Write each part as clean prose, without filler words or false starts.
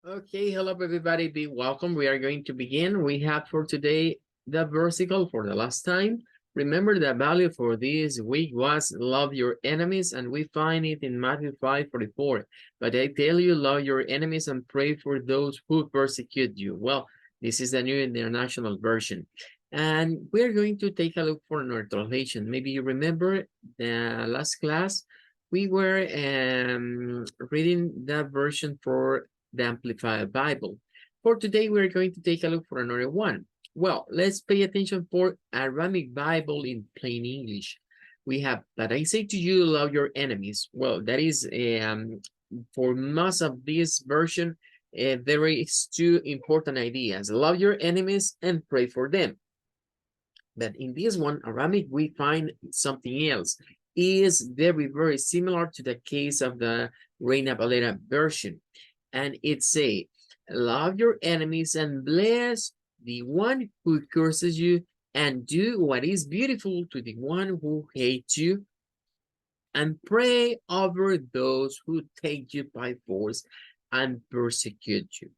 Okay, hello everybody, be welcome. We are going to begin. We have for today the versicle for the last time. Remember the value for this week was love your enemies, and we find it in Matthew 5:44. But I tell you, love your enemies and pray for those who persecute you. Well, this is the New International Version. And we're going to take a look for another translation. Maybe you remember the last class, we were reading that version for the Amplified Bible. For today, we're going to take a look for another one. Well, let's pay attention for Aramaic Bible in plain English. We have, but I say to you, love your enemies. Well, that is, for most of this version, there is two important ideas. Love your enemies and pray for them. But in this one, Aramaic, we find something else. It is very similar to the case of the Reina Valera version. And it say, love your enemies and bless the one who curses you, and do what is beautiful to the one who hates you, and pray over those who take you by force and persecute you.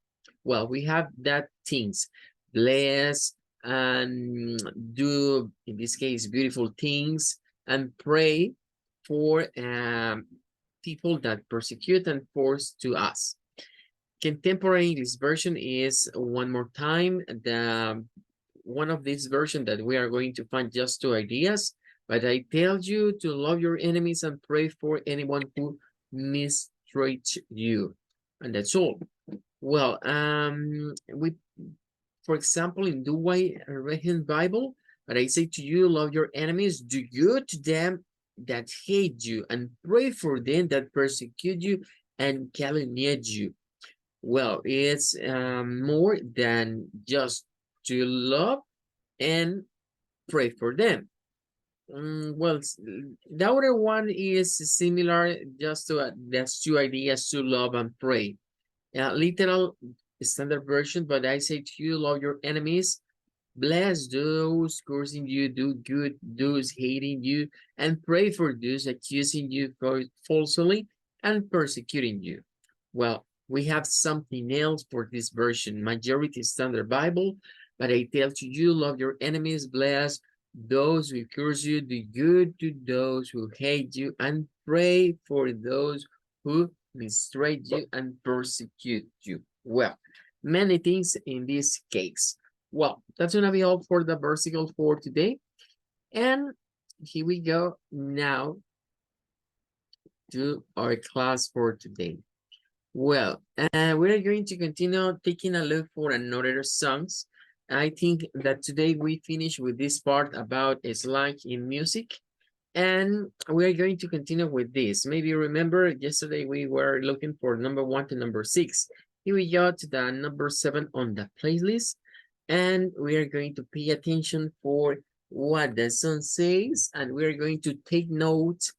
Well, we have that things, bless and do, in this case, beautiful things, and pray for people that persecute and force to us. Contemporary English version is one more time the one of this version that we are going to find just two ideas. But I tell you to love your enemies and pray for anyone who mistreats you, and that's all. Well, for example, in Dubai Rehin Bible, but I say to you, love your enemies, do good to them that hate you, and pray for them that persecute you and calumniate you. Well, it's more than just to love and pray for them. Well, the other one is similar, just to that's two ideas, to love and pray. Literal standard version, but I say to you, love your enemies, bless those cursing you, do good those hating you, and pray for those accusing you falsely and persecuting you. Well, we have something else for this version, Majority Standard Bible, but I tell to you, love your enemies, bless those who curse you, do good to those who hate you, and pray for those who mistreat you and persecute you. Well, many things in this case. Well, that's gonna be all for the versicle for today. And here we go now to our class for today. Well, we're going to continue taking a look for another songs. I think that today we finish with this part about slang in music, and we're going to continue with this. Maybe you remember yesterday we were looking for number 1 to number 6. Here we go to the number 7 on the playlist, and we are going to pay attention for what the song says, and we're going to take notes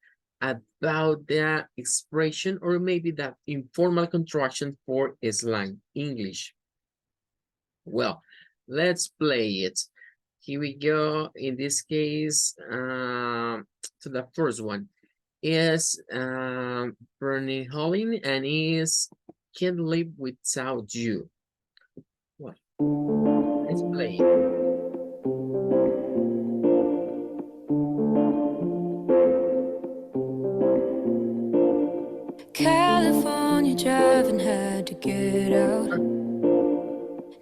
about the expression or maybe the informal contraction for slang English. Well, let's play it. Here we go. In this case, to the first one is Bernie Holling, and is Can't Live Without You. Well, let's play it. California driving, had to get out.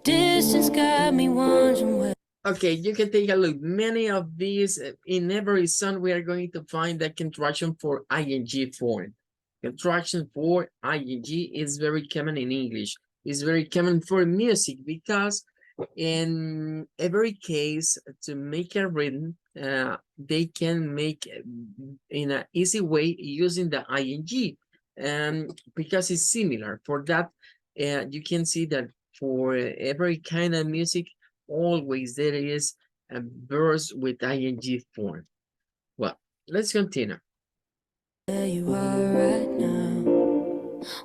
Distance got me wondering where. Okay, you can take a look. Many of these, in every song, we are going to find the contraction for ing form. Contraction for ing is very common in English. It's very common for music because in every case, to make a rhythm, they can make in an easy way using the ing. Because it's similar. For that, you can see that for every kind of music, always there is a verse with ing form. Well, let's continue. Where you are right now.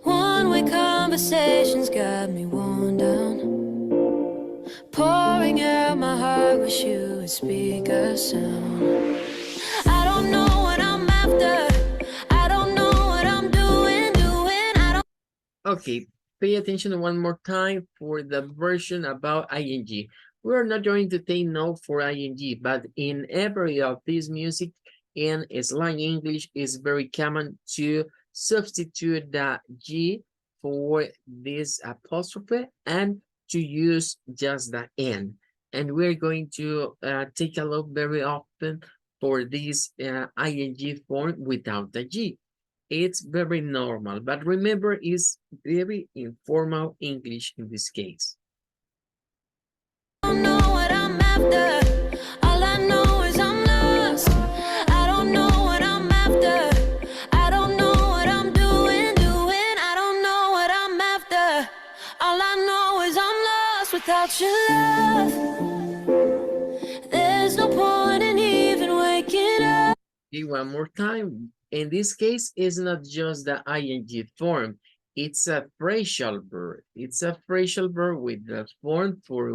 One-way conversations got me worn down. Pouring out my heart, wish you would speak a sound. I don't know what I'm after. I don't know what I'm doing. Okay, pay attention one more time for the version about ing. We are not going to take note for ing, but in every of this music in slang English is very common to substitute the G for this apostrophe and to use just the N. And we're going to take a look very often for this ing form without the G. It's very normal, but remember, it's very informal English in this case. I don't know what I'm after. All I know is I'm lost. I don't know what I'm after. I don't know what I'm doing. I don't know what I'm after. All I know is I'm lost without your love. There's no point in even waking up. Okay, one more time. In this case, it's not just the ing form. It's a phrasal verb. It's a phrasal verb with the form for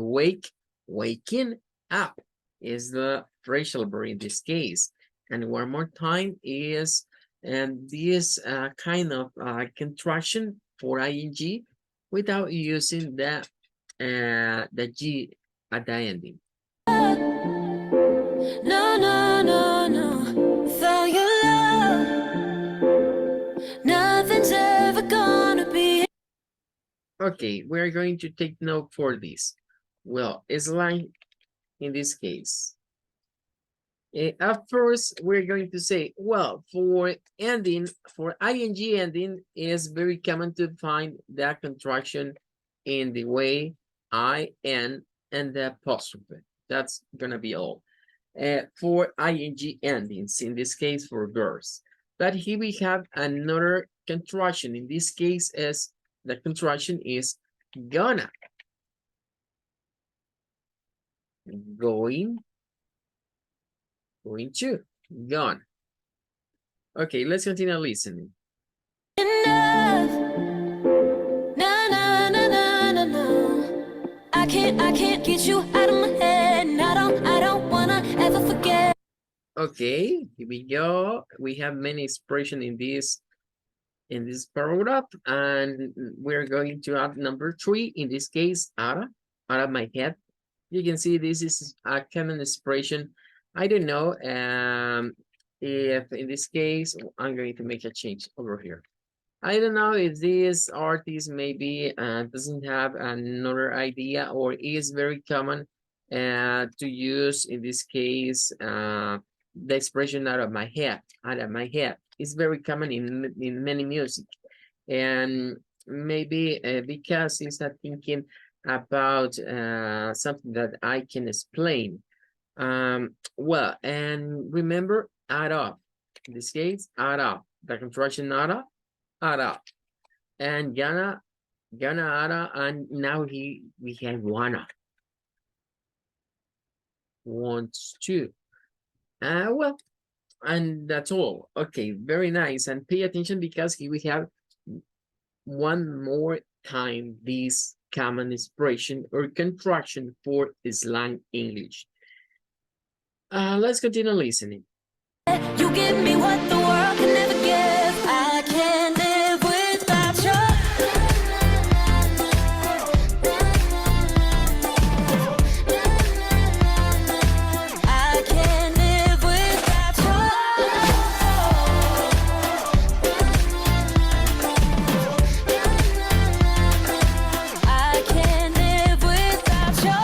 waking up is the phrasal verb in this case. And one more time is this kind of contraction for ing without using the G at the ending. No, no, no, no. Without your love, nothing's ever gonna be. Okay, we're going to take note for this. Well, slang in this case. At first, we're going to say, well, for ending, for ing ending, is very common to find that contraction in the way in and the apostrophe. That's gonna be all. For ing endings, in this case for verbs. But here we have another contraction. In this case, is the contraction is gonna. Going to, gone. Okay, let's continue listening. Enough. No, no, no, no, no, no. I can't get you out of my head. And I don't wanna ever forget. Okay, here we go. We have many expressions in this paragraph, and we're going to add number 3. In this case, out of my head. You can see this is a common expression. I don't know if in this case, I'm going to make a change over here. I don't know if this artist maybe doesn't have another idea or is very common to use, in this case, the expression out of my head, It's very common in many music. And maybe because he's not thinking about something that I can explain. Well, and remember, add up. In this case, add up. The contraction add up. And gonna add, and now we have wanna. Wants to. Well, and that's all. Okay, very nice. And pay attention because here we have one more time this common expression or contraction for slang English. Let's continue listening. You give me what the world can never give. I can't live without you. I can't live without you. I can't live without you.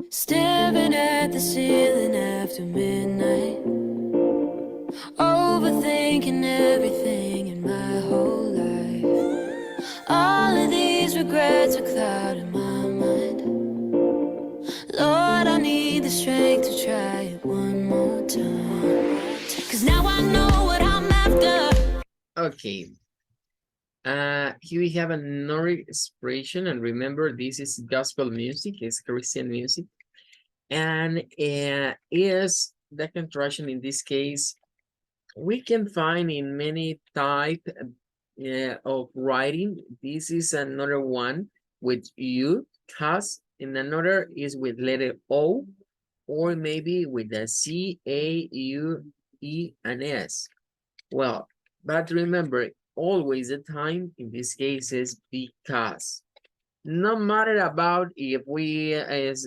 Staring at the ceiling after midnight, overthinking everything in my whole life. All of these regrets are clouding my mind. Lord, I need the strength to try it one more time. 'Cause now I know what I'm after. Okay. Here we have another expression, and remember, this is gospel music, it's Christian music. And is the contraction in this case, we can find in many type of writing. This is another one with you, cause, and another is with letter O or maybe with the C, A, U, E, and S. Well, but remember, always the time in this case is because. No matter about if we is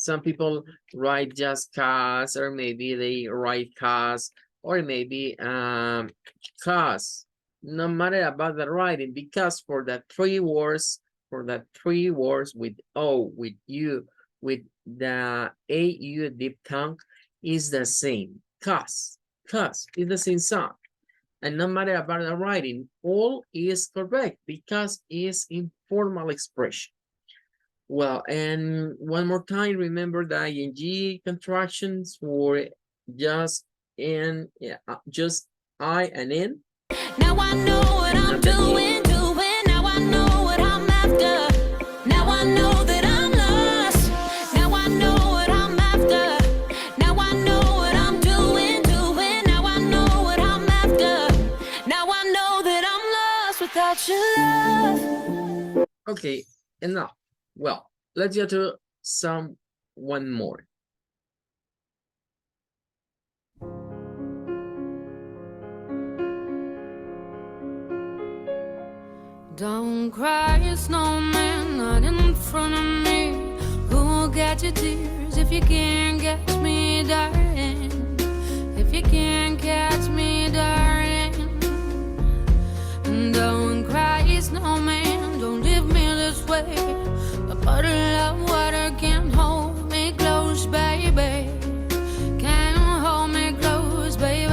some people write just cause, or maybe they write cause, or maybe cause. No matter about the writing, because for the three words with O, with U, with the AU deep tongue is the same. Cause is the same sound. And no matter about the writing, all is correct because it's informal expression. Well, and one more time, remember the ing contractions for just and just I and N. Now I know what I'm doing. Now I know what I'm after. Now I know that I'm lost. Now I know what I'm after. Now I know what I'm doing. Now I know what I'm after. Now I know that I'm lost without your love. Okay, and now, well, let's get to one more. Don't cry, snowman, not in front of me. Who'll get your tears if you can't catch me, darling? If you can't catch me, darling. Don't cry, snowman, don't leave me this way. A bottle of water can't hold me close, baby. Can't hold me close, baby.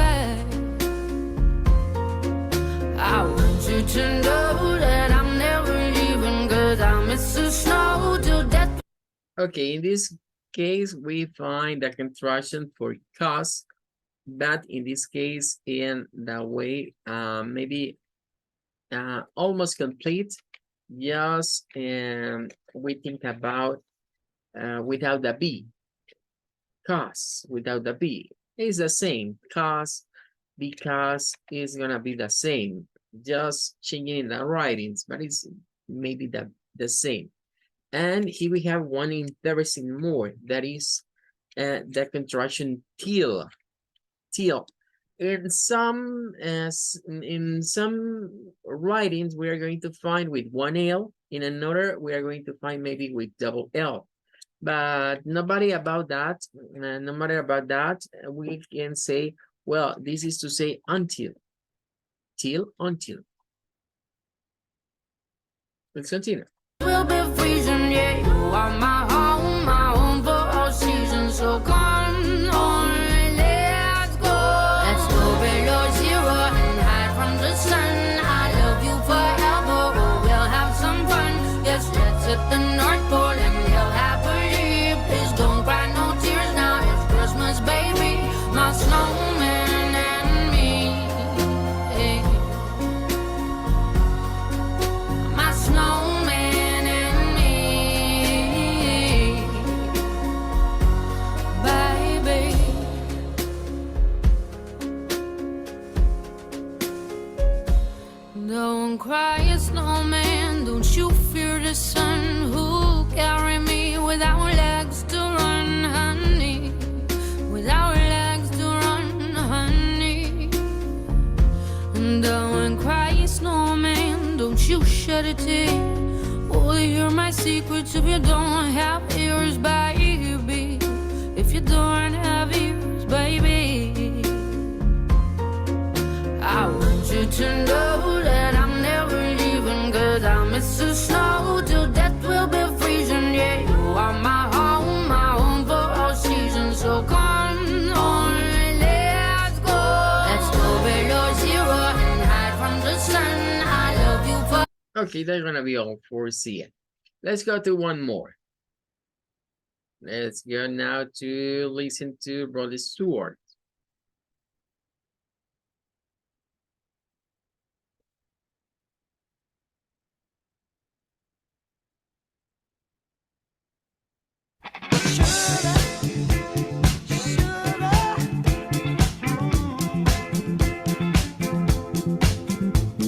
I want you to know that I'm never leaving, 'cause I miss the snow till death. Okay, in this case, we find the contraction for cause, but in this case, in the way, maybe almost complete, just we think about without the B. Cause without the B is the same. Cause, because is gonna be the same. Just changing the writings, but it's maybe the same. And here we have one interesting more, that is the contraction till. In some writings we are going to find with one L, in another we are going to find maybe with double L. But nobody about that, no matter about that, we can say, well, this is to say until. Until. Let's continue. We'll be freezing, yeah. You are my home for all seasons. So come on, let's go. Let's go below zero and hide from the sun. I love you forever, oh, we'll have some fun. Yes, let's hit the North Pole and live happily. Please don't cry no tears now. It's Christmas, baby. My snowman and me. Hey. My snowman and me, baby. Don't cry, snowman, don't you fear the sun. Who'll carry me without legs to run, honey? Without legs to run, honey. Don't cry, snowman, don't you shed a tear. Oh, you're my secrets if you don't have ears, baby. If you don't have ears, baby. I want you to know that I'm never leaving, 'cause I miss the snow till death will be freezing. Yeah, you are my home for all seasons. So come on, let's go. Let's go below zero and hide from the sun. I love you for. Okay, that's gonna be all for C. Let's go to one more. Let's go now to listen to Rod Stewart.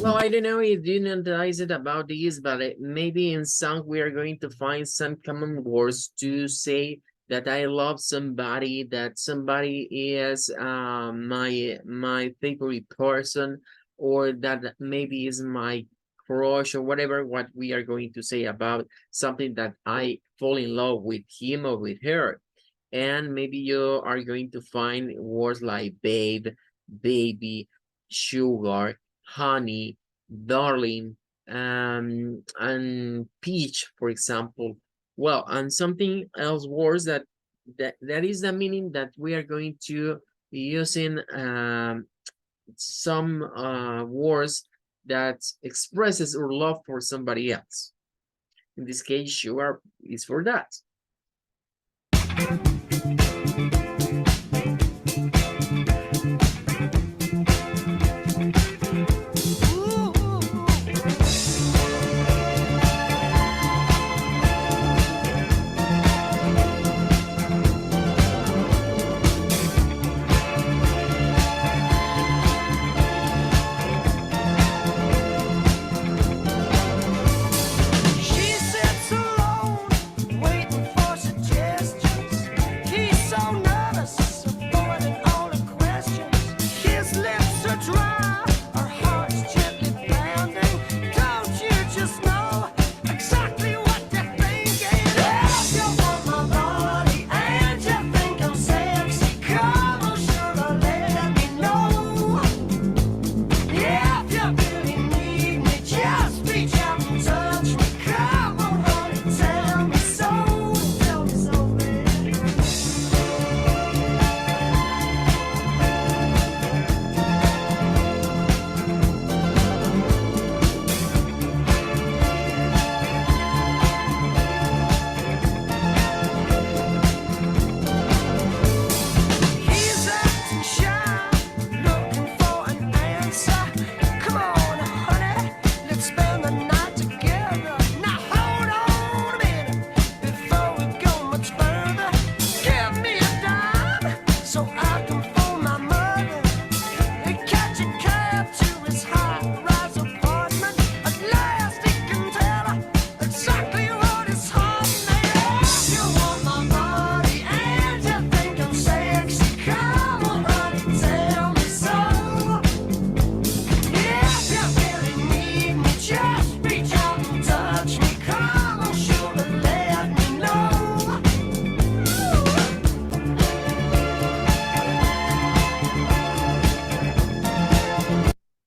Well, I don't know if you notice it about these, but maybe in some we are going to find some common words to say that I love somebody, that somebody is my favorite person, or that maybe is my crush, or whatever, what we are going to say about something that I fall in love with him or with her. And maybe you are going to find words like babe, baby, sugar, honey, darling, and peach, for example. Well, and something else words that is the meaning that we are going to be using some words that expresses our love for somebody else. In this case, sugar is for that.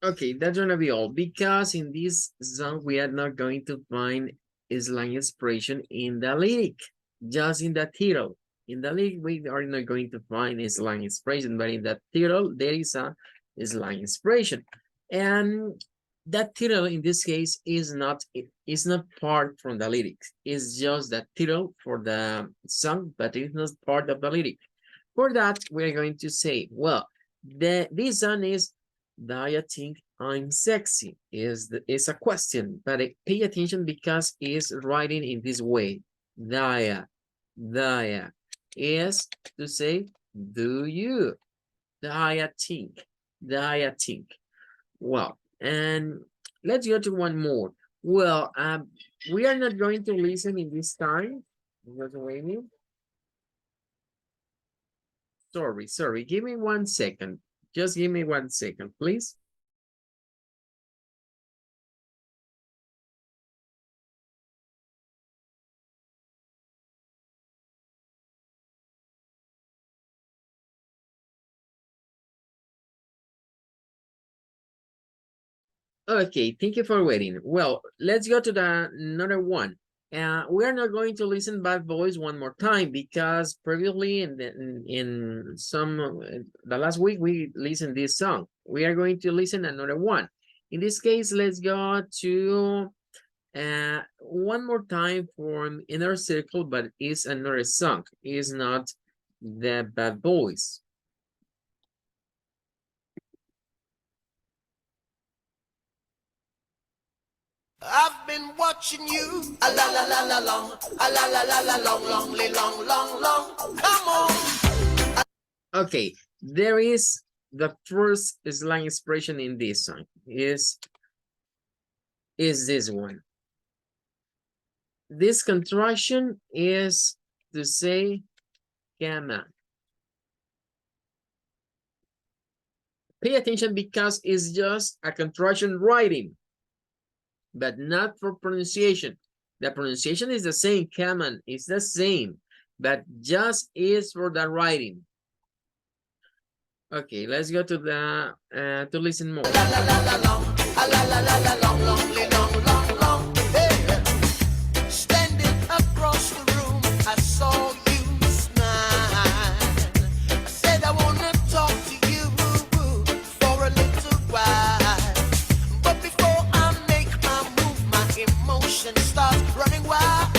Okay, that's gonna be all, because in this song we are not going to find a slang expression in the lyric, just in the title. In the lyric we are not going to find a slang expression, but in the title there is a slang expression. And that title in this case is not part from the lyrics. It's just the title for the song, but it's not part of the lyric. For that, we're going to say, well, this song is "I think I'm sexy" is a question, but pay attention because it's writing in this way. Daya is to say, do you? Daya think. Well, and let's go to one more. Well, we are not going to listen in this time. Just waiting. Sorry. Give me 1 second. Just give me 1 second, please. Okay, thank you for waiting. Well, let's go to the another one. We are not going to listen Bad Boys one more time because previously in the last week we listened this song. We are going to listen another one. In this case, let's go to one more time from Inner Circle, but it's another song. It's not the Bad Boys. I've been watching you a la la la la long, a la la la la long. Come on. Okay, there is the first slang expression in this song is this one. This contraction is to say cama. Pay attention because it's just a contraction writing, but not for pronunciation. The pronunciation is the same, cama is the same, but just is for the writing. Okay, let's go to the to listen more. Standing across the room, I saw you smile. I said I wanna talk to you for a little while. But before I make my move, my emotions start running wild.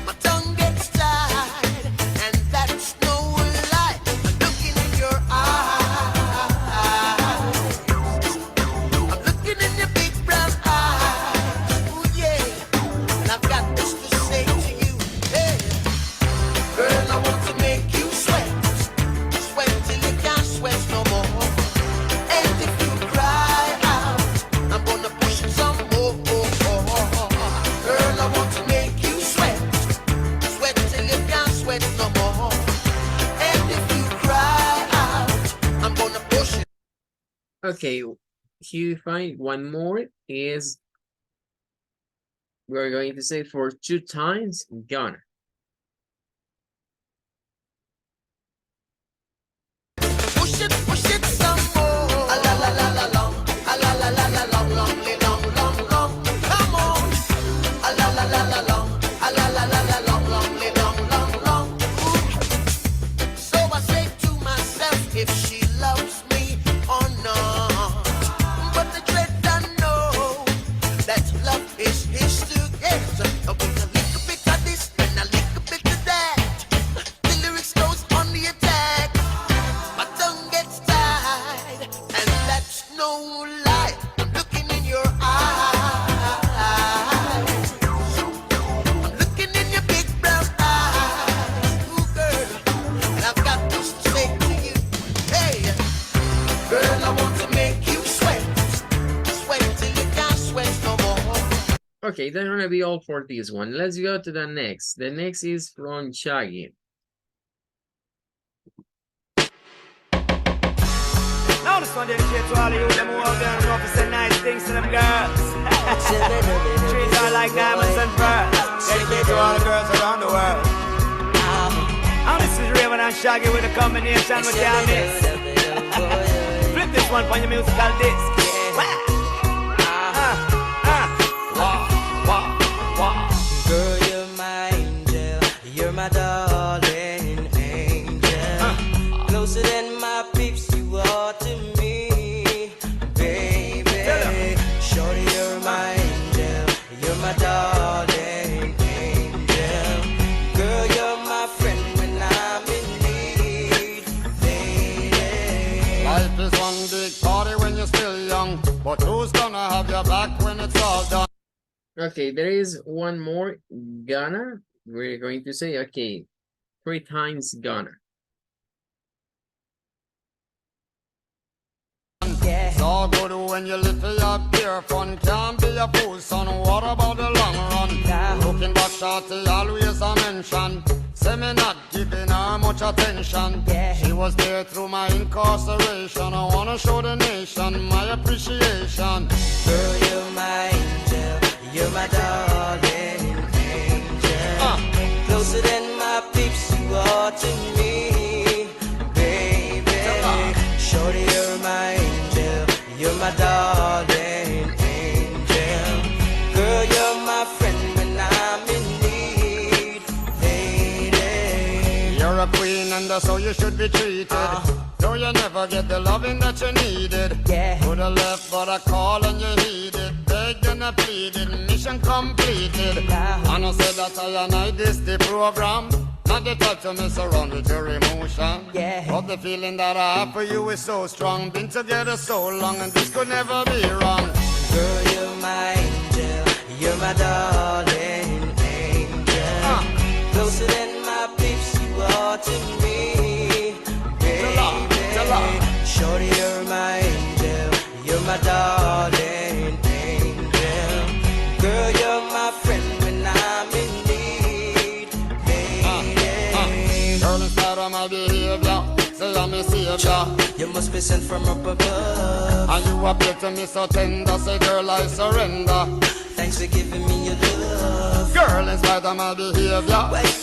My tongue gets tied, and that's no lie. I'm looking in your eyes. I'm looking in your big brown eyes. Ooh, yeah. And I've got this to say to you. Hey, girl, I want to make you sweat. Sweat till you can't sweat no more. And if you cry out, I'm gonna push it some more. Girl, I want to make you sweat. Sweat till you can't sweat no more. And if you cry out, I'm gonna push it. Okay, here you find one more is we're going to say for 2 times gonna. Push it some more. A la la la la long, a la la la la long, long, long, long, long. Come on. A la la la la long, a la la la la long, long, long, long, long. Ooh. So I say to myself, if she loves me or not. But the dread I know that love is his to get. With a little bit of this and a little bit of that. The lyrics goes on the attack. My tongue gets tied, and that's no lie. I'm looking in your eyes. I'm looking in your big brown eyes. Ooh, girl, and I've got this to say to you. Hey, girl, I want to make you sweat. Sweat till you can't sweat no more. Okay, that's gonna be all for this one. Let's go to the next. The next is from Shaggy. Now this one dedicated to all of you them who out there and know to say nice things to them girls. Treat her like diamonds and pearls. Dedicated to all the girls around the world. And this is Raven and Shaggy with a combination with can't miss. Flip this one on your musical disc. Girl, you're my angel. You're my darling angel. Closer than my peeps, you are to me, baby. Shorty, you're my angel. You're my darling angel. Girl, you're my friend when I'm in need, baby. Life is one big party when you're still young, but who's gonna have your back when it's all done? Okay, there is one more gonna. We're going to say, okay, 3 times gonna. It's all good when you live for your pure fun. Can't be a fool, son. What about the long run? Looking back, shorty, always a mention. Say me not giving her much attention. She was there through my incarceration. I wanna show the nation my appreciation. Girl, you're my angel. You're my darling angel. Closer than my peeps, you are to me, baby. Shorty, you're my angel. You're my darling angel. Girl, you're my friend when I'm in need, lady. You're a queen and that's how you should be treated. Though you never get the loving that you needed. Could have left but I call and you heeded. Begged and I pleaded, mission completed. And I said that I this the program. Not the type to mess around with your emotion. But the feeling that I have for you is so strong. Been together so long and this could never be wrong. Girl, you're my angel. You're my darling angel. Closer than my peeps, you are to me, baby. Shorty, you're my angel. You're my darling angel. Girl, you're my friend when I'm in need, baby. girl inspire my behavior. Say I'm a savior. You must be sent from up above. And you appear to me so tender. Say girl, I surrender. Thanks for giving me your love. Girl, in spite of my behavior,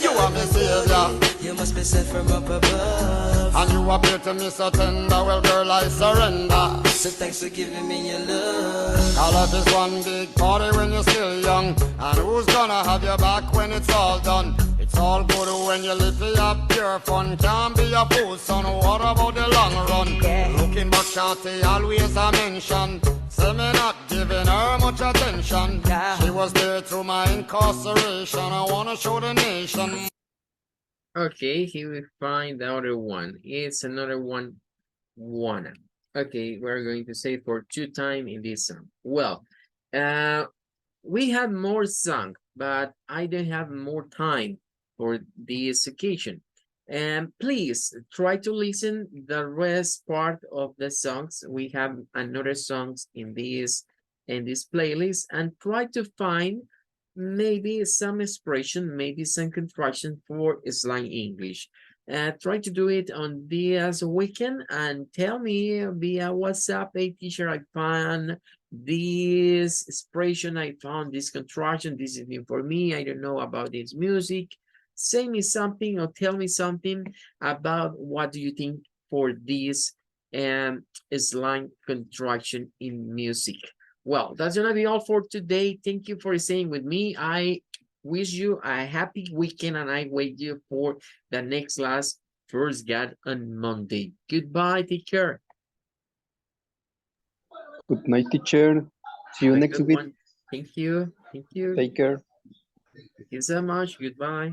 you are my savior. You must be sent from up above. And you appear to me so tender. Well, girl, I surrender. So thanks for giving me your love. Call up is one big party when you're still young. And who's gonna have your back when it's all done? It's all good when you live for your pure fun. Can't be a fool, son. What about the long run? Looking back, shawty, always a mention. Say me not giving her much attention. She was there through my incarceration. I wanna show the nation. Okay, here we find the other one. It's another one. Okay, we're going to say for 2 times in this song. Well, we have more song, but I don't have more time for this occasion. And please try to listen the rest part of the songs. We have another songs in this playlist, and try to find maybe some expression, maybe some contraction for slang English. Try to do it on this weekend and tell me via WhatsApp, hey teacher, I found this expression, I found this contraction, this is new for me, I don't know about this music. Say me something or tell me something about what do you think for this slang contraction in music. Well, that's gonna be all for today. Thank you for staying with me. I wish you a happy weekend and I wait you for the next class, first God on Monday. Goodbye, take care. Good night, teacher. See you Have a next good week. one. Thank you. Thank you. Take care. Thank you so much. Goodbye.